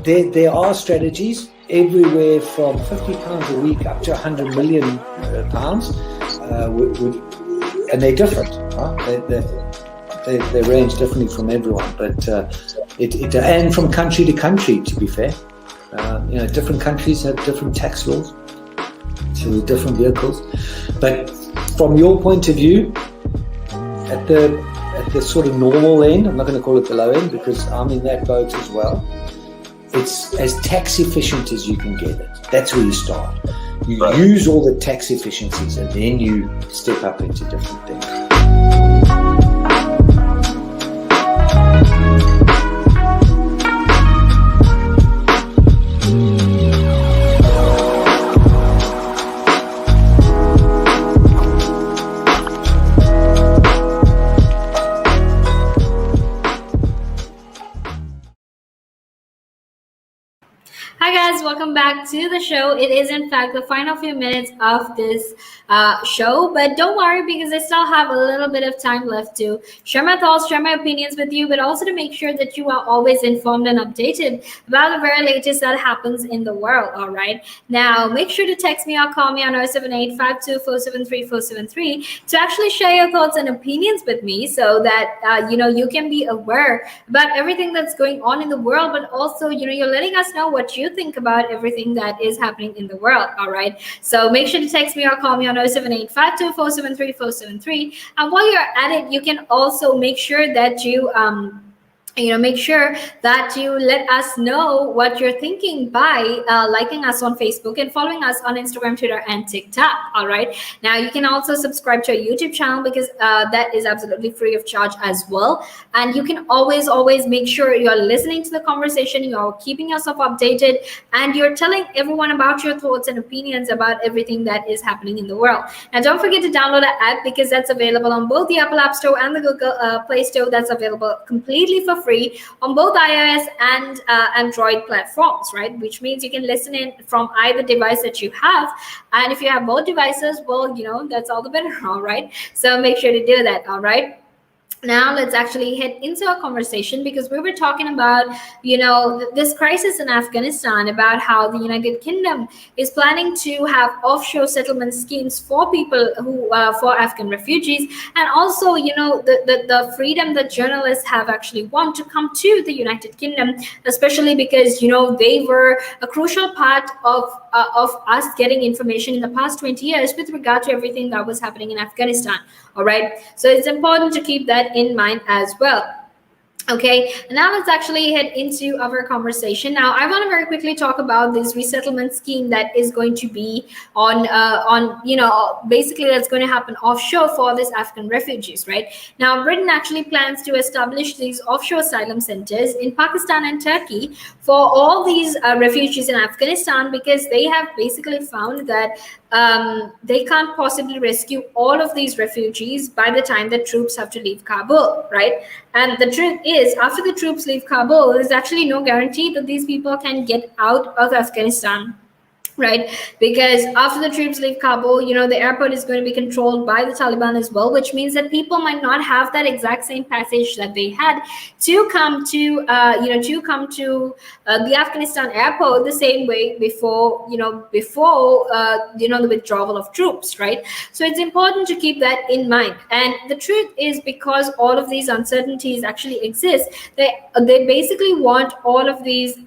there are strategies everywhere from £50 a week up to £100 million, and they're different. They range differently from everyone, but and from country to country. To be fair, different countries have different tax laws, so different vehicles. But from your point of view, at the sort of normal end, I'm not going to call it the low end because I'm in that boat as well. It's as tax efficient as you can get it. That's where you start. You use all the tax efficiencies and then you step up into different things. Hi guys, welcome back to the show. It is in fact the final few minutes of this show, but don't worry because I still have a little bit of time left to share my thoughts, share my opinions with you, but also to make sure that you are always informed and updated about the very latest that happens in the world. All right. Now, make sure to text me or call me on 078-52-473-473 to actually share your thoughts and opinions with me so that you can be aware about everything that's going on in the world, but also you're letting us know what you think about everything that is happening in the world. All right, so make sure to text me or call me on 078-52-473-473. And while you're at it, you can also make sure that you make sure that you let us know what you're thinking by liking us on Facebook and following us on Instagram, Twitter, and TikTok. All right. Now you can also subscribe to our YouTube channel because that is absolutely free of charge as well. And you can always make sure you're listening to the conversation, you're keeping yourself updated, and you're telling everyone about your thoughts and opinions about everything that is happening in the world. Now don't forget to download the app because that's available on both the Apple App Store and the Google Play Store. That's available completely for free on both iOS and Android platforms, right? Which means you can listen in from either device that you have. And if you have both devices, well, that's all the better, all right? So make sure to do that, all right? Now let's actually head into a conversation because we were talking about, this crisis in Afghanistan, about how the United Kingdom is planning to have offshore settlement schemes for people who for Afghan refugees, and also, the freedom that journalists have actually want to come to the United Kingdom, especially because, they were a crucial part of us getting information in the past 20 years with regard to everything that was happening in Afghanistan. All right. So it's important to keep that in mind as well. Okay, now let's actually head into our conversation. Now, I want to very quickly talk about this resettlement scheme that is going to be basically that's going to happen offshore for these Afghan refugees, right? Now, Britain actually plans to establish these offshore asylum centers in Pakistan and Turkey for all these refugees in Afghanistan because they have basically found that they can't possibly rescue all of these refugees by the time the troops have to leave Kabul, right? And the truth is, after the troops leave Kabul, there's actually no guarantee that these people can get out of Afghanistan, right? Because after the troops leave Kabul, the airport is going to be controlled by the Taliban as well, which means that people might not have that exact same passage that they had to come to, the Afghanistan airport the same way before the withdrawal of troops, right? So it's important to keep that in mind. And the truth is, because all of these uncertainties actually exist, they basically want all of these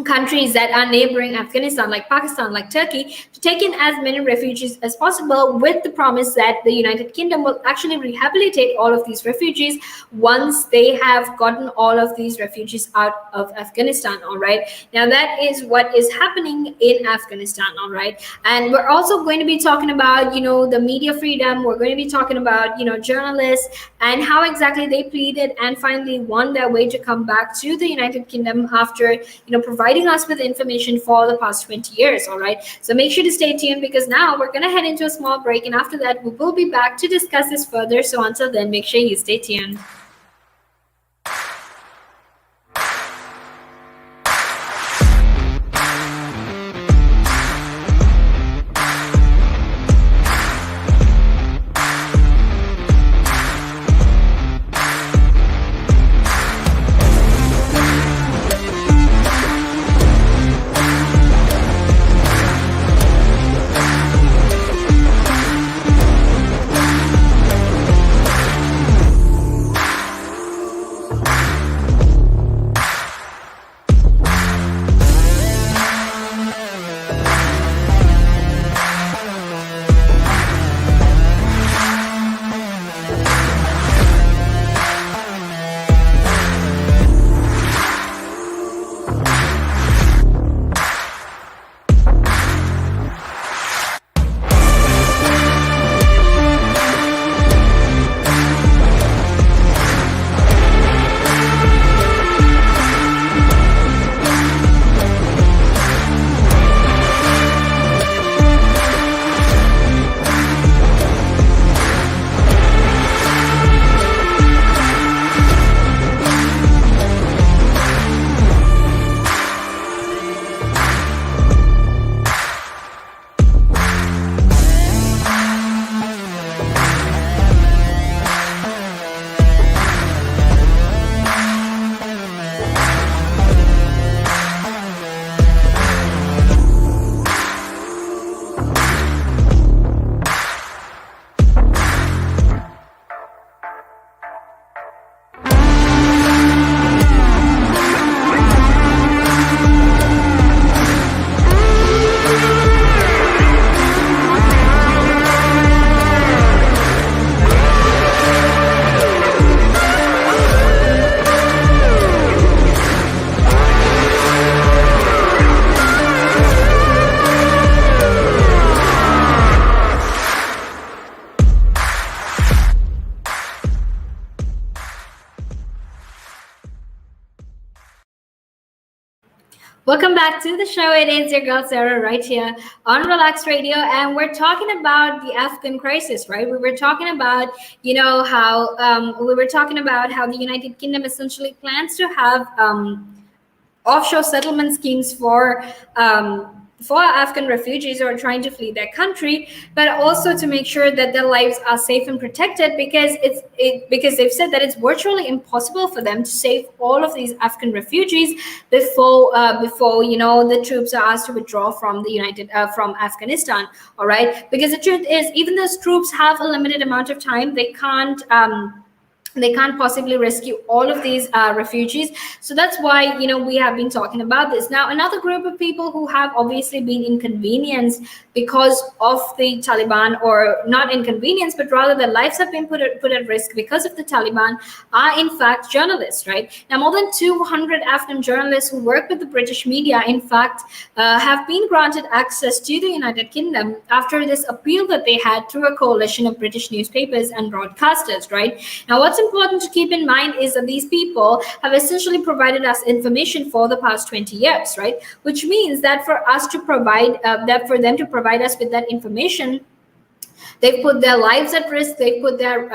countries that are neighboring Afghanistan, like Pakistan, like Turkey, to take in as many refugees as possible, with the promise that the United Kingdom will actually rehabilitate all of these refugees once they have gotten all of these refugees out of Afghanistan. All right. Now that is what is happening in Afghanistan. All right. And we're also going to be talking about, the media freedom. We're going to be talking about, journalists and how exactly they pleaded and finally won their way to come back to the United Kingdom after, providing us with information for the past 20 years. All right, so make sure to stay tuned because now we're going to head into a small break, and after that we will be back to discuss this further. So until then, make sure you stay tuned. Welcome back to the show. It is your girl Sarah right here on Relax Radio, and we're talking about the Afghan crisis, right? We were talking about, how the United Kingdom essentially plans to have offshore settlement schemes for Afghan refugees who are trying to flee their country, but also to make sure that their lives are safe and protected, because because they've said that it's virtually impossible for them to save all of these Afghan refugees before the troops are asked to withdraw from from Afghanistan. All right, because the truth is, even those troops have a limited amount of time. They can't possibly rescue all of these refugees. So that's why we have been talking about this. Now, another group of people who have obviously been inconvenienced because of the Taliban, or not inconvenienced, but rather their lives have been put at risk because of the Taliban, are in fact journalists, right? Now, more than 200 Afghan journalists who work with the British media, in fact, have been granted access to the United Kingdom after this appeal that they had through a coalition of British newspapers and broadcasters, right? Now, what's important to keep in mind is that these people have essentially provided us information for the past 20 years, right? Which means that for them to provide us with that information, they've put their lives at risk, they've put their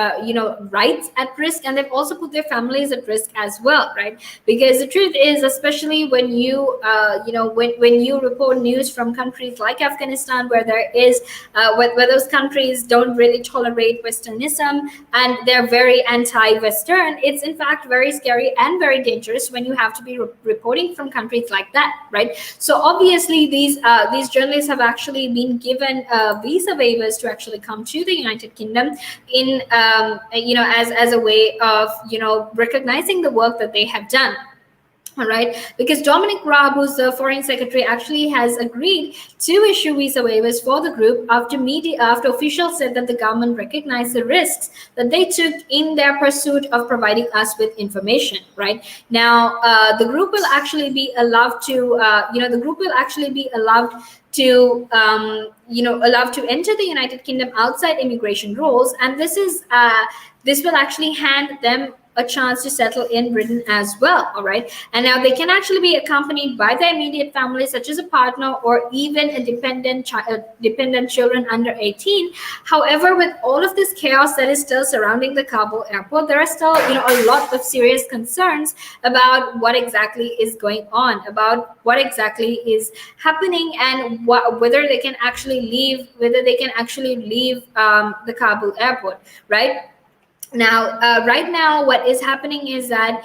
rights at risk, and they've also put their families at risk as well, right? Because the truth is, especially when when you report news from countries like Afghanistan, where there is where those countries don't really tolerate Westernism and they're very anti-Western, it's in fact very scary and very dangerous when you have to be reporting from countries like that, right? So obviously these journalists have actually been given visa waivers to actually come to the United Kingdom in as a way of recognizing the work that they have done. All right, because Dominic Raab, who's the foreign secretary, actually has agreed to issue visa waivers for the group after officials said that the government recognized the risks that they took in their pursuit of providing us with information. Right now, the group will actually be allowed to allowed to enter the United Kingdom outside immigration rules, and this will actually hand them a chance to settle in Britain as well. All right, and now they can actually be accompanied by their immediate family, such as a partner or even a dependent children under 18. However, with all of this chaos that is still surrounding the Kabul airport, there are still a lot of serious concerns about what exactly is going on, about what exactly is happening, and whether they can actually leave the Kabul airport, right? Now, right now, what is happening is that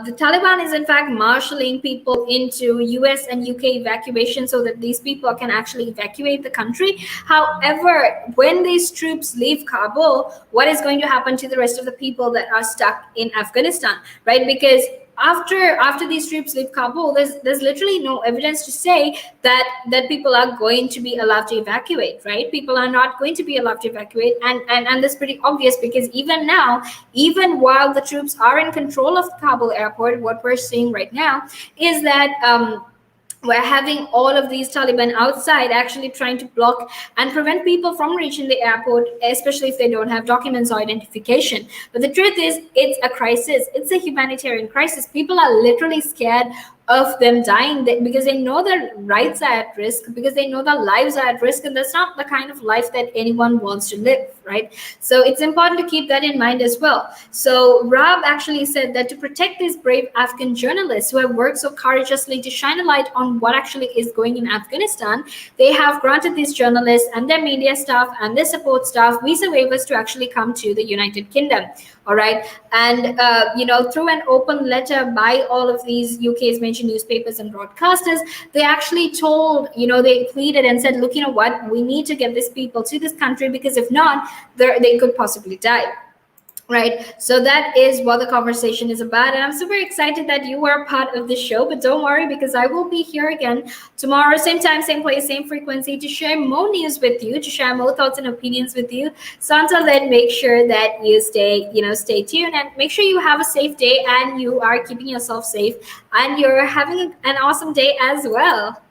the Taliban is in fact marshaling people into US and UK evacuation so that these people can actually evacuate the country. However, when these troops leave Kabul, what is going to happen to the rest of the people that are stuck in Afghanistan, right? Because after these troops leave Kabul, there's literally no evidence to say that people are going to be allowed to evacuate, right? People are not going to be allowed to evacuate, and that's pretty obvious, because even now, even while the troops are in control of Kabul airport, what we're seeing right now is that we're having all of these Taliban outside actually trying to block and prevent people from reaching the airport, especially if they don't have documents or identification. But the truth is, it's a crisis. It's a humanitarian crisis. People are literally scared of them dying because they know their rights are at risk, because they know their lives are at risk, and that's not the kind of life that anyone wants to live, right? So it's important to keep that in mind as well. So Raab actually said that to protect these brave Afghan journalists who have worked so courageously to shine a light on what actually is going in Afghanistan, they have granted these journalists and their media staff and their support staff visa waivers to actually come to the United Kingdom. All right, and through an open letter by all of these UK's major newspapers and broadcasters, they actually told, they pleaded and said, look, what, we need to get these people to this country, because if not, they could possibly die. Right, so that is what the conversation is about, and I'm super excited that you are part of the show. But don't worry, because I will be here again tomorrow, same time, same place, same frequency, to share more news with you, to share more thoughts and opinions with you. So until then, make sure that you stay tuned, and make sure you have a safe day and you are keeping yourself safe and you're having an awesome day as well.